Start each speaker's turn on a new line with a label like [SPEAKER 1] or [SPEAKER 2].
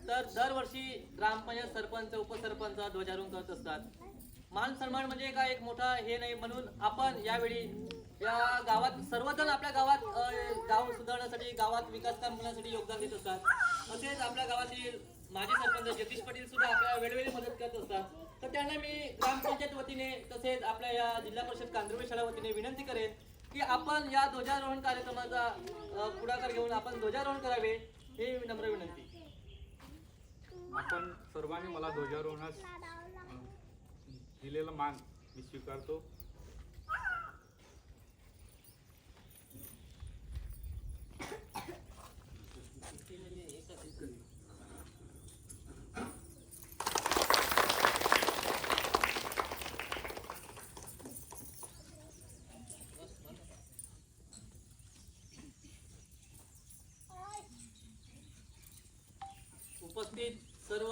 [SPEAKER 1] तर दरवर्षी ग्रामपंचायत सरपंच उपसरपंच ध्वजारोहण करत असतात. मान सन्मान म्हणजे काय एक मोठा हे नाही, म्हणून आपण यावेळी या गावात सर्वजण आपल्या गावात गाव सुधारण्यासाठी गावात विकास काम करण्यासाठी योगदान देत असतात. तसेच आपल्या गावातील माजी सरपंच जगदीश पाटील सुद्धा आपल्याला वेळोवेळी मदत करत असतात. तर त्यांना मी ग्रामपंचायत वतीने तसेच आपल्या या जिल्हा परिषद कांद्रवे शाळा वतीने विनंती करेन की आपण या ध्वजारोहण कार्यक्रमाचा पुढाकार घेऊन आपण ध्वजारोहण करावे, ही नम्र विनंती.
[SPEAKER 2] आपण सर्वांनी मला ध्वजारोहणास दिलेला मान मी स्वीकारतो.
[SPEAKER 1] उपस्थित सर्व